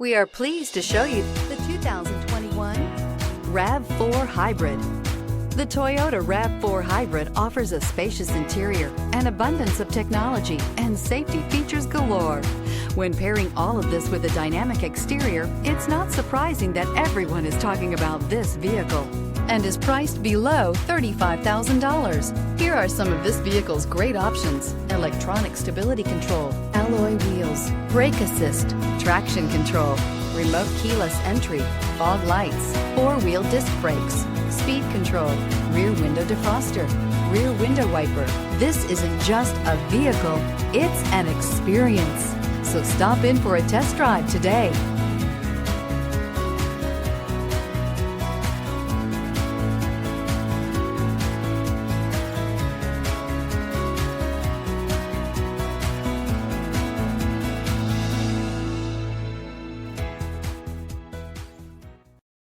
We are pleased to show you the 2021 RAV4 Hybrid. The Toyota RAV4 Hybrid offers a spacious interior, an abundance of technology, and safety features galore. When pairing all of this with a dynamic exterior, it's not surprising that everyone is talking about this vehicle and is priced below $35,000. Here are some of this vehicle's great options: electronic stability control, alloy wheels, brake assist, traction control, remote keyless entry, fog lights, four-wheel disc brakes, speed control, rear window defroster, rear window wiper. This isn't just a vehicle, it's an experience. So stop in for a test drive today.